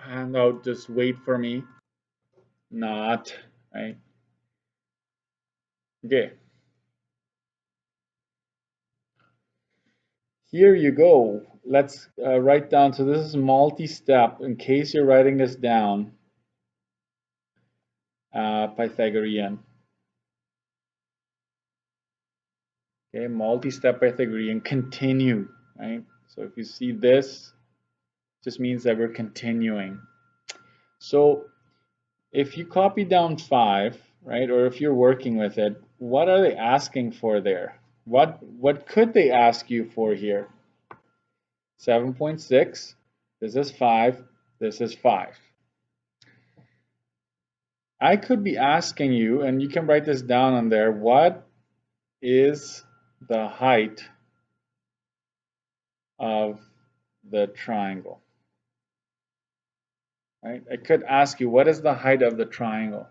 handout, just wait for me. Not, right? Okay. Here you go. Let's write down. So this is multi-step. In case you're writing this down, Pythagorean. Okay, multi-step Pythagorean. Continue, right? So if you see this, just means that we're continuing. So if you copy down 5, right, or if you're working with it, what are they asking for there? What could they ask you for here? 7.6, this is 5, this is 5. I could be asking you, and you can write this down on there, what is the height of the triangle? Right? I could ask you, what is the height of the triangle?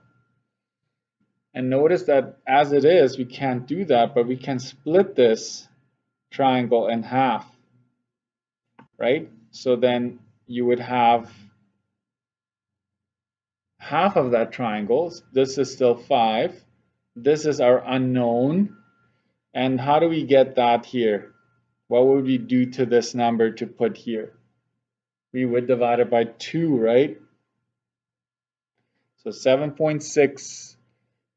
And notice that as it is, we can't do that, but we can split this triangle in half, right? So then you would have half of that triangle. This is still 5. This is our unknown. And how do we get that here? What would we do to this number to put here? We would divide it by 2, right? So 7.6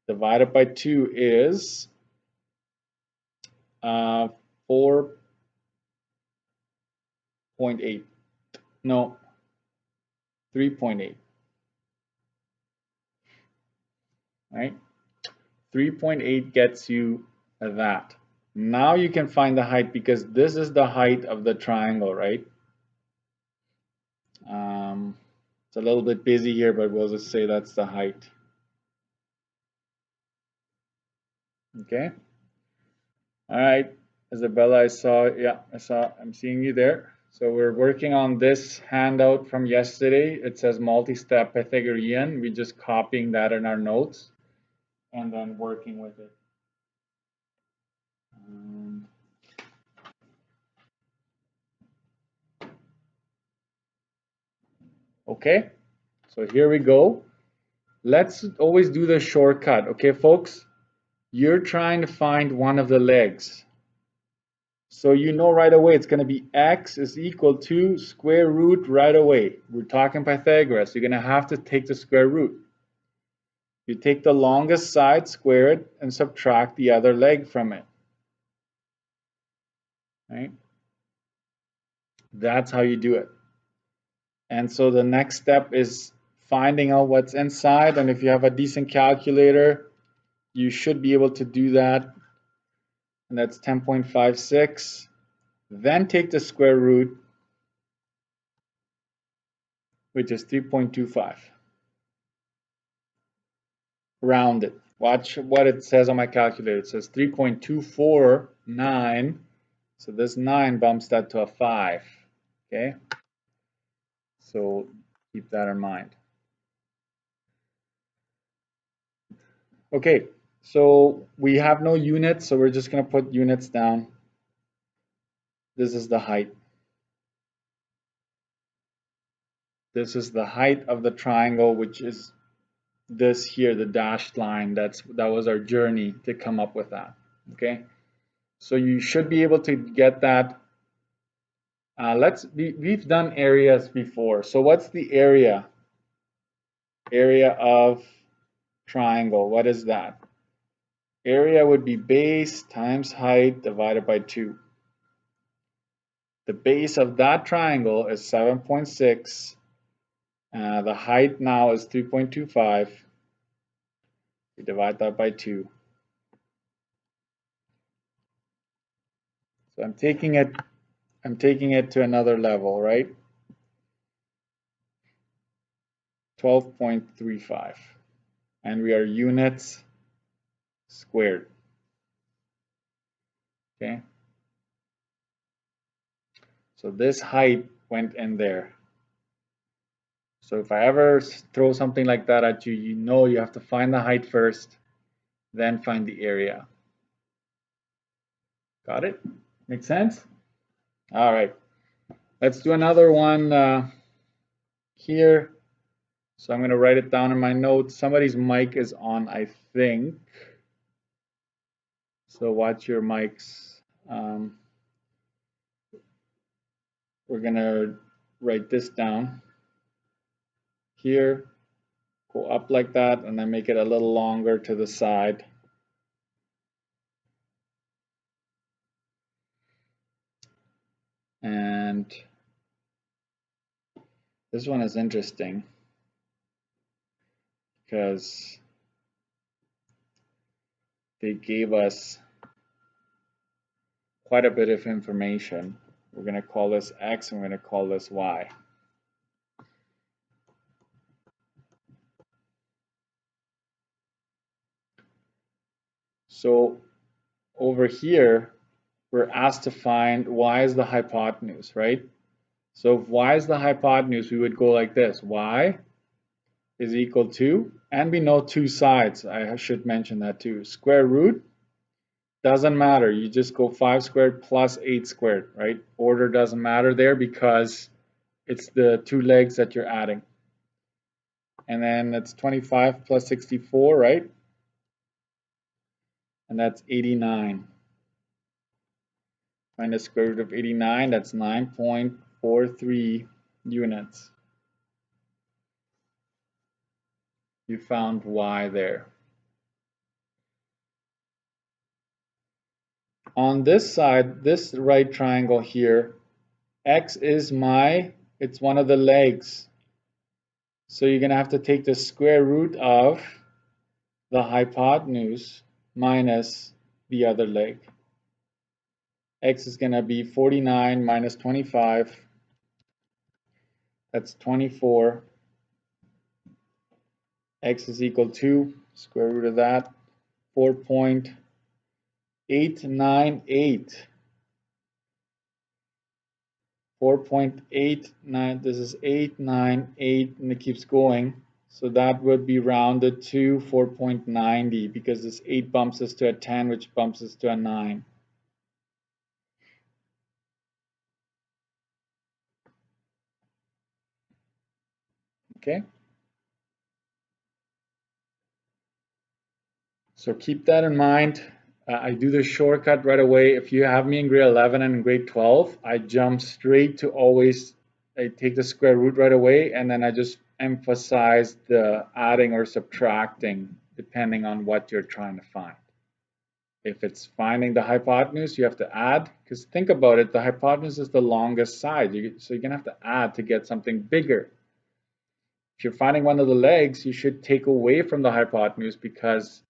divided by 2 is 4.8. No, 3.8. Right? 3.8 gets you that. Now you can find the height because this is the height of the triangle, right? It's a little bit busy here, but we'll just say that's the height. Okay. All right, Isabella, I'm seeing you there. So we're working on this handout from yesterday. It says multi-step Pythagorean. We're just copying that in our notes and then working with it. Okay, so here we go. Let's always do the shortcut. Okay, folks, you're trying to find one of the legs. So you know right away it's going to be x is equal to square root right away. We're talking Pythagoras. You're going to have to take the square root. You take the longest side, square it, and subtract the other leg from it. Right? That's how you do it. And so the next step is finding out what's inside. And if you have a decent calculator, you should be able to do that. And that's 10.56. Then take the square root, which is 3.25. Round it. Watch what it says on my calculator. It says 3.249. So this 9 bumps that to a 5. Okay? So keep that in mind. Okay, so we have no units, so we're just going to put units down. This is the height. This is the height of the triangle, which is this here, the dashed line. That was our journey to come up with that. Okay, so you should be able to get that. We've done areas before. So what's the area? Area of triangle. What is that? Area would be base times height divided by 2. The base of that triangle is 7.6. The height now is 3.25. We divide that by 2. So I'm taking it to another level, right? 12.35. And we are units squared. Okay? So this height went in there. So if I ever throw something like that at you, you know you have to find the height first, then find the area. Got it? Make sense? All right. Let's do another one. here. So I'm going to write it down in my notes. Somebody's mic is on, I think. So watch your mics. We're going to write this down here, go up like that, and then make it a little longer to the side. And this one is interesting because they gave us quite a bit of information. We're going to call this X and we're going to call this Y. So over here, we're asked to find y is the hypotenuse, right? So if y is the hypotenuse, we would go like this. Y is equal to, and we know two sides. I should mention that too. Square root, doesn't matter. You just go 5 squared plus 8 squared, right? Order doesn't matter there because it's the two legs that you're adding. And then that's 25 plus 64, right? And that's 89. Find the square root of 89, that's 9.43 units. You found y there. On this side, this right triangle here, x is it's one of the legs. So you're going to have to take the square root of the hypotenuse minus the other leg. X is going to be 49 minus 25. That's 24. X is equal to, square root of that, 4.898. 4.89, this is 898, and it keeps going. So that would be rounded to 4.90 because this 8 bumps us to a 10, which bumps us to a 9. Okay? So keep that in mind. I do the shortcut right away. If you have me in grade 11 and in grade 12, I jump straight to I take the square root right away, and then I just emphasize the adding or subtracting depending on what you're trying to find. If it's finding the hypotenuse, you have to add, because think about it, the hypotenuse is the longest side, so you're going to have to add to get something bigger. If you're finding one of the legs, you should take away from the hypotenuse because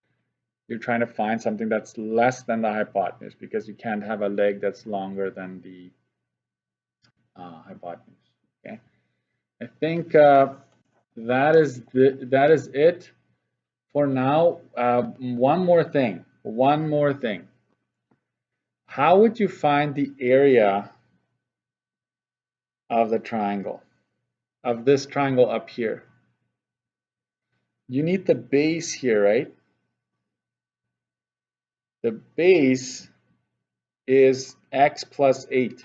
you're trying to find something that's less than the hypotenuse, because you can't have a leg that's longer than the hypotenuse. Okay, I think that is it for now. One more thing. How would you find the area of the triangle, of this triangle up here? You need the base here, right? The base is x plus 8,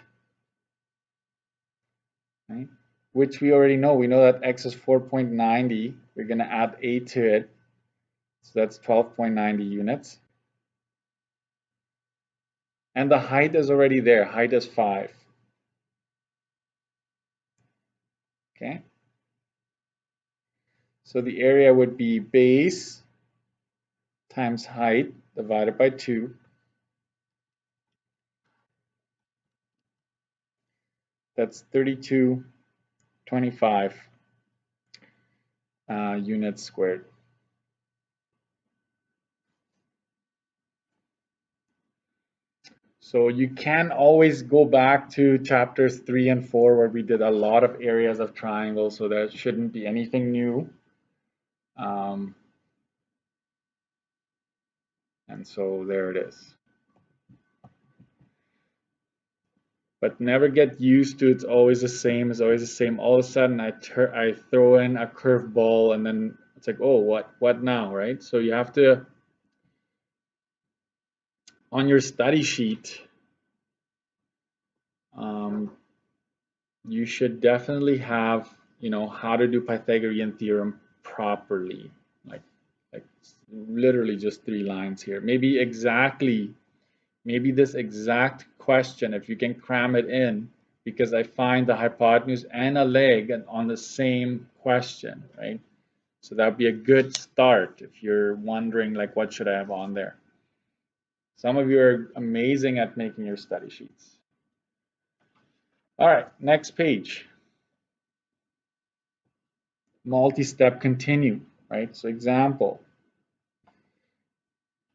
right? Which we already know. We know that x is 4.90. We're going to add 8 to it. So that's 12.90 units. And the height is already there. Height is 5. Okay. So the area would be base times height divided by 2. That's 32.25 units squared. So you can always go back to chapters 3 and 4 where we did a lot of areas of triangles, so there shouldn't be anything new. And so there it is. But never get used to it's always the same, it's always the same. All of a sudden I throw in a curveball and then it's like, oh, what now, right? So you have to, on your study sheet, you should definitely have how to do Pythagorean theorem properly. Like, like literally just 3 lines here. Maybe this exact question, if you can cram it in, because I find the hypotenuse and a leg on the same question, right? So that would be a good start if you're wondering, like, what should I have on there? Some of you are amazing at making your study sheets. All right, next page. Multi-step continue, right? So example,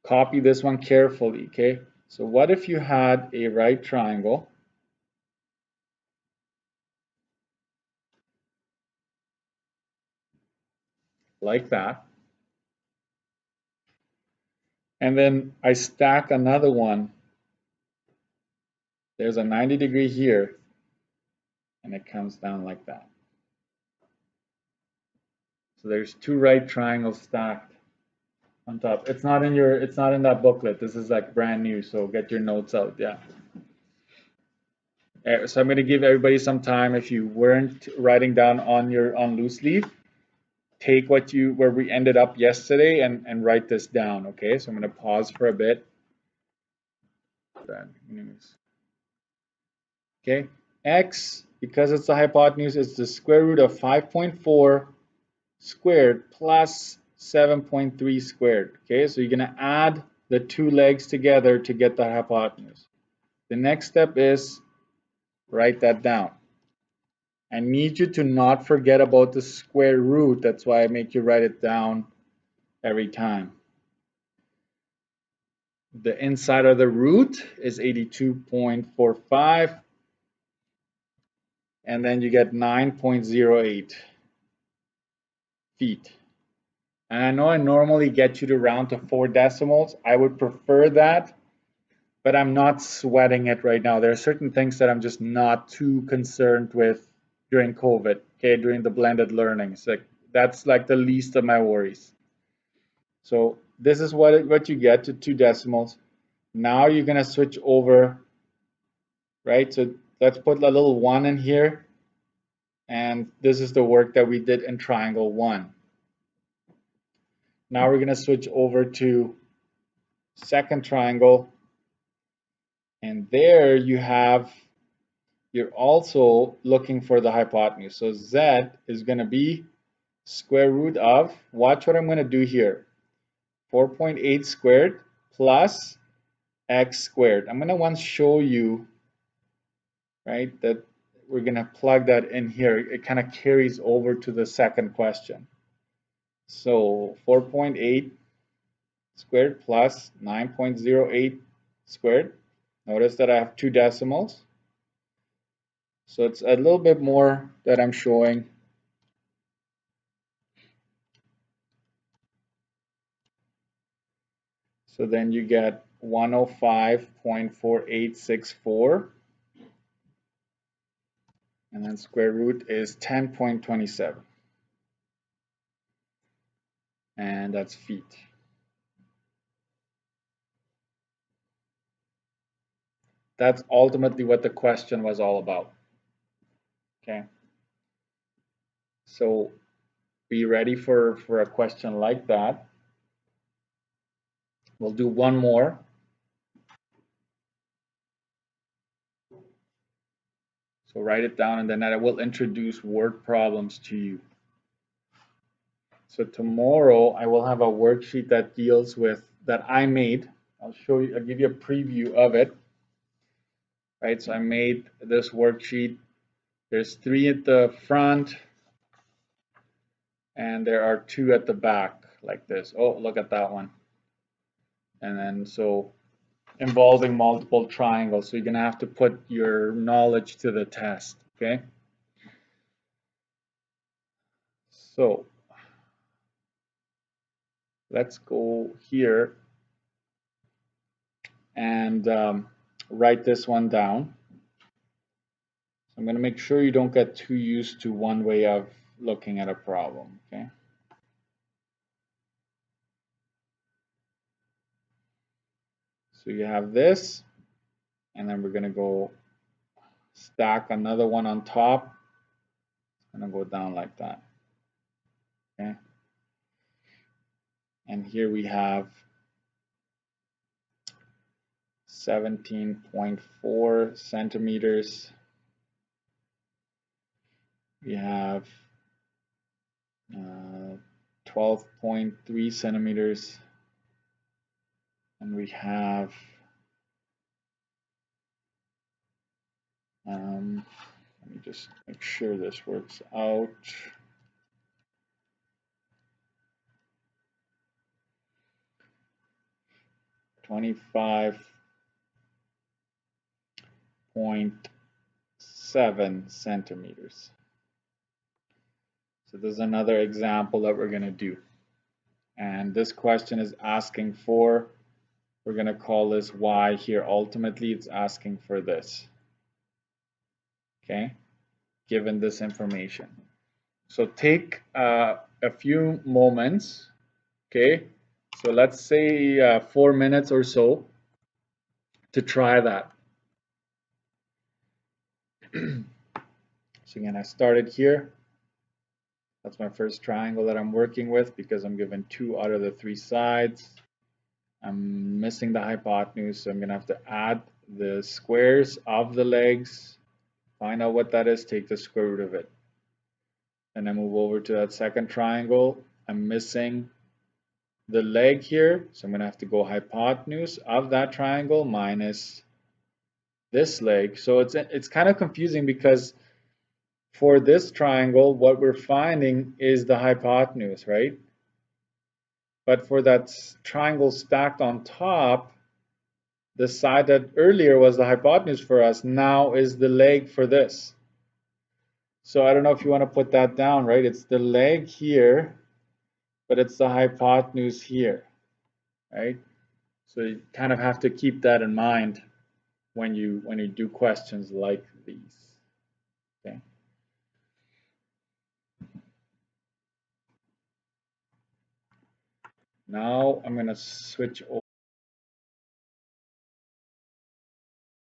copy this one carefully, okay? So what if you had a right triangle like that, and then I stack another one. There's a 90-degree here, and it comes down like that. So there's 2 right triangles stacked on top. It's not in that booklet. This is like brand new, so get your notes out. Yeah. So I'm going to give everybody some time. If you weren't writing down on loose leaf, take where we ended up yesterday and write this down. Okay, so I'm going to pause for a bit. Okay, x, because it's the hypotenuse, is the square root of 5.4 squared plus 7.3 squared. Okay, so you're going to add the 2 legs together to get the hypotenuse. The next step is write that down. I need you to not forget about the square root. That's why I make you write it down every time. The inside of the root is 82.45, and then you get 9.08 feet. And I know I normally get you to round to 4 decimals. I would prefer that, but I'm not sweating it right now. There are certain things that I'm just not too concerned with during COVID, okay, during the blended learning. So that's like the least of my worries. So this is what you get to 2 decimals. Now you're going to switch over, right? So let's put a little 1 in here. And this is the work that we did in triangle 1. Now we're going to switch over to second triangle. And there you're also looking for the hypotenuse. So Z is going to be square root of, watch what I'm going to do here, 4.8 squared plus x squared. I'm going to once show you, right, that we're going to plug that in here. It kind of carries over to the second question. So 4.8 squared plus 9.08 squared. Notice that I have 2 decimals. So it's a little bit more that I'm showing. So then you get 105.4864. And then square root is 10.27. And that's feet. That's ultimately what the question was all about. Okay. So be ready for a question like that. We'll do one more. So write it down, and then I will introduce word problems to you. So tomorrow I will have a worksheet that deals with, that I made. I'll give you a preview of it. Right, so I made this worksheet. There's 3 at the front, and there are 2 at the back, like this. Oh, look at that one. And then so involving multiple triangles. So you're gonna have to put your knowledge to the test, okay? So let's go here and write this one down. I'm going to make sure you don't get too used to one way of looking at a problem, okay? So you have this, and then we're going to go stack another one on top. I'm gonna go down like that. Okay. And here we have 17.4 centimeters. We have 12.3 centimeters. And we have let me just make sure this works out. .7 centimeters. So this is another example that we're going to do. And this question is asking for, we're going to call this y here. Ultimately, it's asking for this. Okay, given this information. So take a few moments. Okay, so let's say 4 minutes or so to try that. So again, I started here. That's my first triangle that I'm working with because I'm given 2 out of the 3 sides. I'm missing the hypotenuse, so I'm going to have to add the squares of the legs, find out what that is, take the square root of it. And I move over to that second triangle. I'm missing the leg here, so I'm going to have to go hypotenuse of that triangle minus this leg. So it's kind of confusing because for this triangle, what we're finding is the hypotenuse, right? But for that triangle stacked on top, the side that earlier was the hypotenuse for us now is the leg for this. So I don't know if you want to put that down, right? It's the leg here, but it's the hypotenuse here, right? So you kind of have to keep that in mind when you do questions like these. Okay. Now I'm going to switch